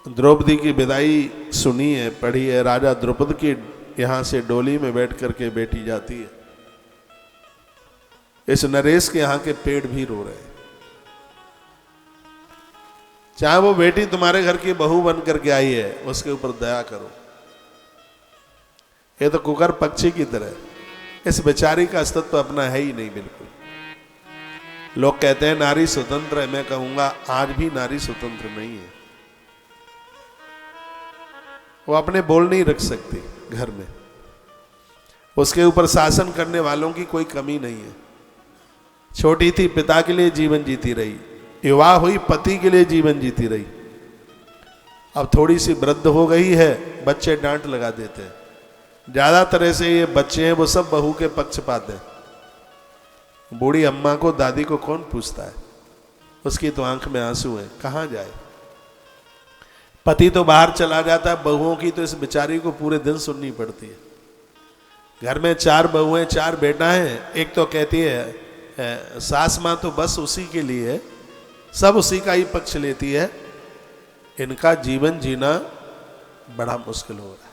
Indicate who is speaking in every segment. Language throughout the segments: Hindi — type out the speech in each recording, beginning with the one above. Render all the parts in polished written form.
Speaker 1: द्रौपदी की विदाई सुनी है, पढ़ी है। राजा द्रुपद की यहाँ से डोली में बैठ करके बेटी जाती है। इस नरेश के यहाँ के पेड़ भी रो रहे हैं। चाहे वो बेटी तुम्हारे घर की बहू बन करके आई है, उसके ऊपर दया करो। ये तो कुकर पक्षी की तरह, इस बेचारी का अस्तित्व अपना है ही नहीं बिल्कुल। लोग कहते हैं नारी स्वतंत्र है, मैं कहूंगा आज भी नारी स्वतंत्र नहीं है। वो अपने बोल नहीं रख सकती घर में, उसके ऊपर शासन करने वालों की कोई कमी नहीं है। छोटी थी पिता के लिए जीवन जीती रही, युवा हुई पति के लिए जीवन जीती रही। अब थोड़ी सी वृद्ध हो गई है, बच्चे डांट लगा देते हैं। ज्यादातर ऐसे ये बच्चे हैं वो सब बहू के पक्षपात हैं। बूढ़ी अम्मा को दादी को कौन पूछता है, उसकी तो आंख में आंसू है, कहाँ जाए। पति तो बाहर चला जाता है, बहुओं की तो इस बेचारी को पूरे दिन सुननी पड़ती है। घर में 4 बहुएं 4 बेटा हैं। एक तो कहती है सास माँ तो बस उसी के लिए है, सब उसी का ही पक्ष लेती है। इनका जीवन जीना बड़ा मुश्किल हो रहा है,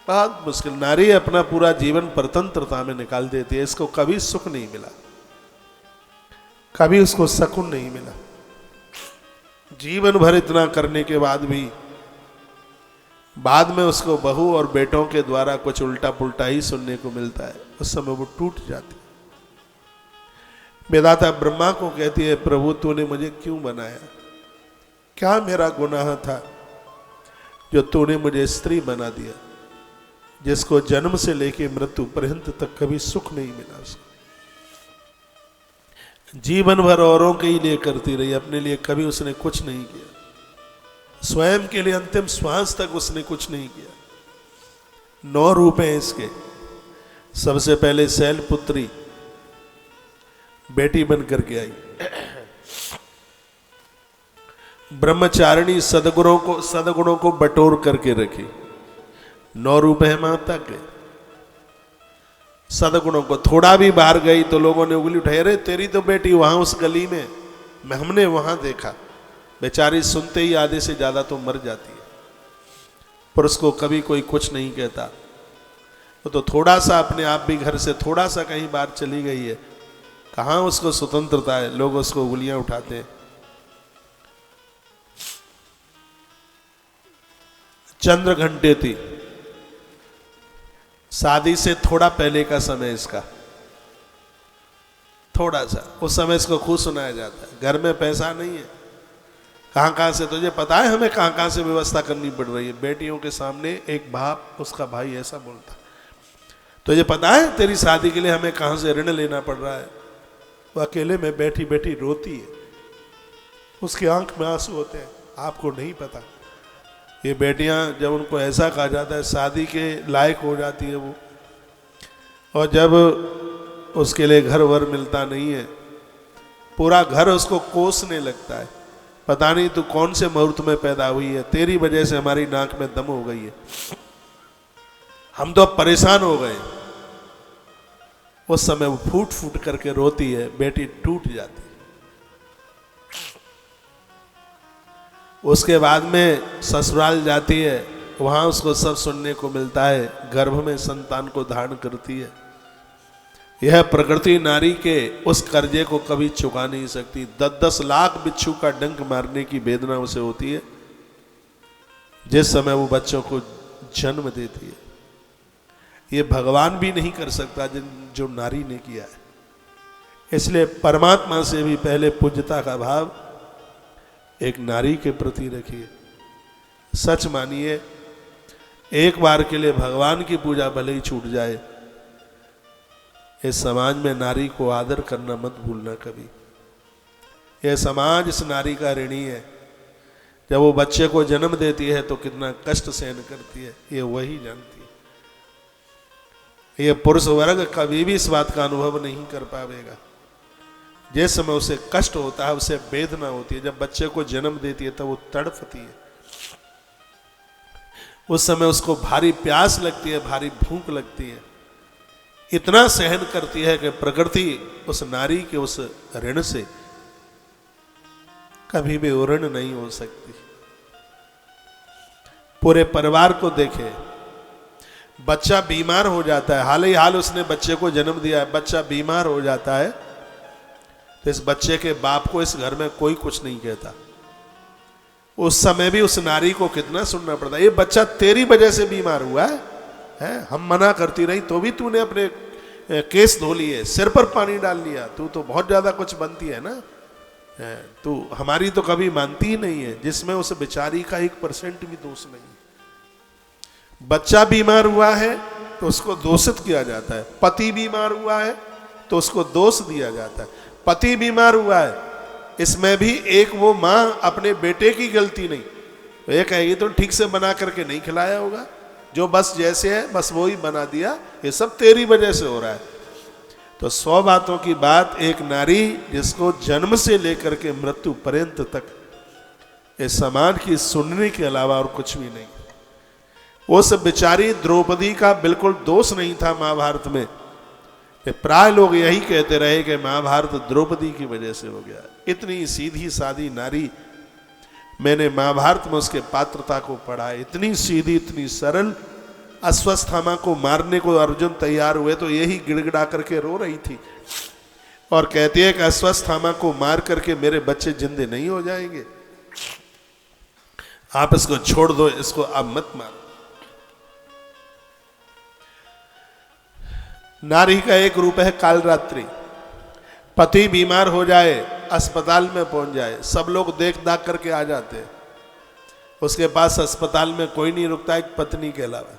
Speaker 1: बहुत मुश्किल। नारी अपना पूरा जीवन परतंत्रता में निकाल देती है। इसको कभी सुख नहीं मिला, कभी उसको सुकून नहीं मिला। जीवन भर इतना करने के बाद भी बाद में उसको बहू और बेटों के द्वारा कुछ उल्टा पुल्टा ही सुनने को मिलता है। उस समय वो टूट जाती है। विधाता ब्रह्मा को कहती है, प्रभु तूने मुझे क्यों बनाया? क्या मेरा गुनाह था जो तूने मुझे स्त्री बना दिया, जिसको जन्म से लेके मृत्यु पर्यंत तक कभी सुख नहीं मिला। उसको जीवन भर औरों के ही लिए करती रही, अपने लिए कभी उसने कुछ नहीं किया। स्वयं के लिए अंतिम श्वास तक उसने कुछ नहीं किया। 9 रूप हैं इसके। सबसे पहले शैलपुत्री बेटी बन करके आई, ब्रह्मचारिणी सदगुणों को बटोर करके रखी। 9 रूप है माता के। सदगुणों को थोड़ा भी बाहर गई तो लोगों ने उंगली उठाई, अरे तेरी तो बेटी वहां उस गली में, हमने वहां देखा। बेचारी सुनते ही आधे से ज्यादा तो मर जाती है, पर उसको कभी कोई कुछ नहीं कहता। वो तो थोड़ा सा अपने आप भी घर से थोड़ा सा कहीं बाहर चली गई है, कहाँ उसको स्वतंत्रता है, लोग उसको उंगलियां उठाते हैं। चंद्र घंटे थी, शादी से थोड़ा पहले का समय इसका, थोड़ा सा उस समय इसको खूब सुनाया जाता है। घर में पैसा नहीं है, कहाँ से तुझे पता है हमें कहाँ से व्यवस्था करनी पड़ रही है। बेटियों के सामने एक बाप उसका भाई ऐसा बोलता, तुझे पता है तेरी शादी के लिए हमें कहाँ से ऋण लेना पड़ रहा है। वो अकेले में बैठी बैठी रोती है, उसकी आंख में आंसू होते हैं। आपको नहीं पता, ये बेटियां जब उनको ऐसा कहा जाता है शादी के लायक हो जाती है वो, और जब उसके लिए घर वर मिलता नहीं है, पूरा घर उसको कोसने लगता है। पता नहीं तू कौन से मुहूर्त में पैदा हुई है, तेरी वजह से हमारी नाक में दम हो गई है, हम तो अब परेशान हो गए। उस समय वो फूट फूट करके रोती है, बेटी टूट जाती है। उसके बाद में ससुराल जाती है, वहां उसको सब सुनने को मिलता है। गर्भ में संतान को धारण करती है। यह प्रकृति नारी के उस कर्जे को कभी चुका नहीं सकती। 10-10 लाख बिच्छू का डंक मारने की वेदना उसे होती है जिस समय वो बच्चों को जन्म देती है। ये भगवान भी नहीं कर सकता जो नारी ने किया है। इसलिए परमात्मा से भी पहले पूज्यता का भाव एक नारी के प्रति रखिए। सच मानिए, एक बार के लिए भगवान की पूजा भले ही छूट जाए, इस समाज में नारी को आदर करना मत भूलना कभी। यह समाज इस नारी का ऋणी है। जब वो बच्चे को जन्म देती है तो कितना कष्ट सहन करती है, ये वही जानती है। ये पुरुष वर्ग कभी भी इस बात का अनुभव नहीं कर पाएगा। जिस समय उसे कष्ट होता है, उसे वेदना होती है, जब बच्चे को जन्म देती है तब वो तड़पती है। उस समय उसको भारी प्यास लगती है, भारी भूख लगती है। इतना सहन करती है कि प्रकृति उस नारी के उस ऋण से कभी भी उऋण नहीं हो सकती। पूरे परिवार को देखे। बच्चा बीमार हो जाता है, हाल ही हाल उसने बच्चे को जन्म दिया है, बच्चा बीमार हो जाता है, तो इस बच्चे के बाप को इस घर में कोई कुछ नहीं कहता। उस समय भी उस नारी को कितना सुनना पड़ता है, ये बच्चा तेरी वजह से बीमार हुआ है, हम मना करती रही तो भी तूने अपने केस धो लिए, सिर पर पानी डाल लिया, तू तो बहुत ज्यादा कुछ बनती है ना, तू हमारी तो कभी मानती ही नहीं है। जिसमें उस बेचारी का 1% भी दोष नहीं। बच्चा बीमार हुआ है तो उसको दोषित किया जाता है, पति बीमार हुआ है तो उसको दोष दिया जाता है। पति बीमार हुआ है, इसमें भी एक वो माँ अपने बेटे की गलती नहीं, तो एक है ये तो ठीक से बना करके नहीं खिलाया होगा, जो बस जैसे है बस वो ही बना दिया, ये सब तेरी वजह से हो रहा है। तो 100 बातों की बात, एक नारी जिसको जन्म से लेकर के मृत्यु पर्यंत तक इस समाज की सुनने के अलावा और कुछ भी नहीं। उस बेचारी द्रौपदी का बिल्कुल दोष नहीं था महाभारत में। प्राय लोग यही कहते रहे कि महाभारत द्रौपदी की वजह से हो गया। इतनी सीधी सादी नारी, मैंने महाभारत में उसके पात्रता को पढ़ा, इतनी सीधी, इतनी सरल। अश्वत्थामा को मारने को अर्जुन तैयार हुए तो यही गिड़गिड़ा करके रो रही थी और कहती है कि अश्वत्थामा को मार करके मेरे बच्चे जिंदे नहीं हो जाएंगे, आप इसको छोड़ दो, इसको अब मत मारो। नारी का एक रूप है कालरात्रि। पति बीमार हो जाए, अस्पताल में पहुंच जाए, सब लोग देख दाख करके आ जाते हैं, उसके पास अस्पताल में कोई नहीं रुकता एक पत्नी के अलावा।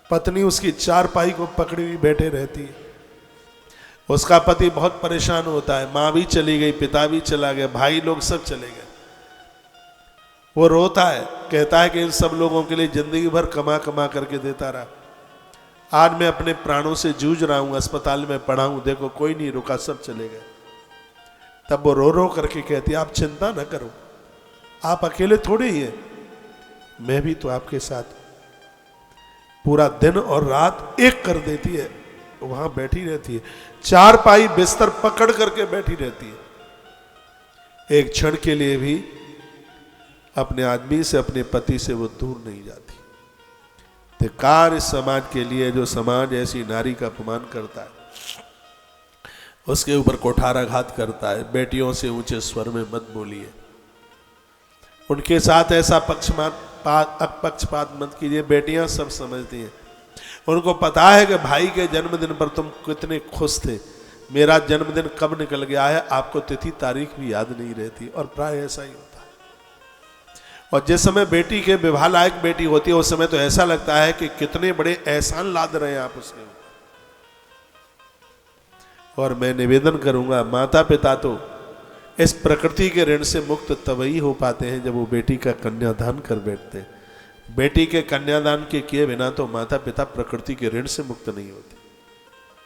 Speaker 1: पत्नी उसकी चारपाई को पकड़ी हुई बैठे रहती है। उसका पति बहुत परेशान होता है, माँ भी चली गई, पिता भी चला गया, भाई लोग सब चले गए। वो रोता है, कहता है कि इन सब लोगों के लिए जिंदगी भर कमा कमा करके देता रहा, आज मैं अपने प्राणों से जूझ रहा हूं, अस्पताल में पड़ा हूं, देखो कोई नहीं रुका, सब चले गए। तब वो रो रो करके कहती है आप चिंता न करो, आप अकेले थोड़े ही हैं, मैं भी तो आपके साथ। पूरा दिन और रात एक कर देती है, वहां बैठी रहती है, चारपाई बिस्तर पकड़ करके बैठी रहती है। एक क्षण के लिए भी अपने आदमी से, अपने पति से वो दूर नहीं जाती। धिक्कार इस समाज के लिए जो समाज ऐसी नारी का अपमान करता है, उसके ऊपर कुठाराघात करता है। बेटियों से ऊंचे स्वर में मत बोलिए, उनके साथ ऐसा पक्षपात मत कीजिए। बेटियां सब समझती हैं, उनको पता है कि भाई के जन्मदिन पर तुम कितने खुश थे, मेरा जन्मदिन कब निकल गया है, आपको तिथि तारीख भी याद नहीं रहती, और प्राय ऐसा ही होता है। और जिस समय बेटी के विवाह लायक बेटी होती है, उस समय तो ऐसा लगता है कि कितने बड़े एहसान लाद रहे हैं आप उसके ऊपर। और मैं निवेदन करूंगा, माता पिता तो इस प्रकृति के ऋण से मुक्त तभी हो पाते हैं जब वो बेटी का कन्यादान कर बैठते हैं। बेटी के कन्यादान के किए बिना तो माता पिता प्रकृति के ऋण से मुक्त नहीं होते।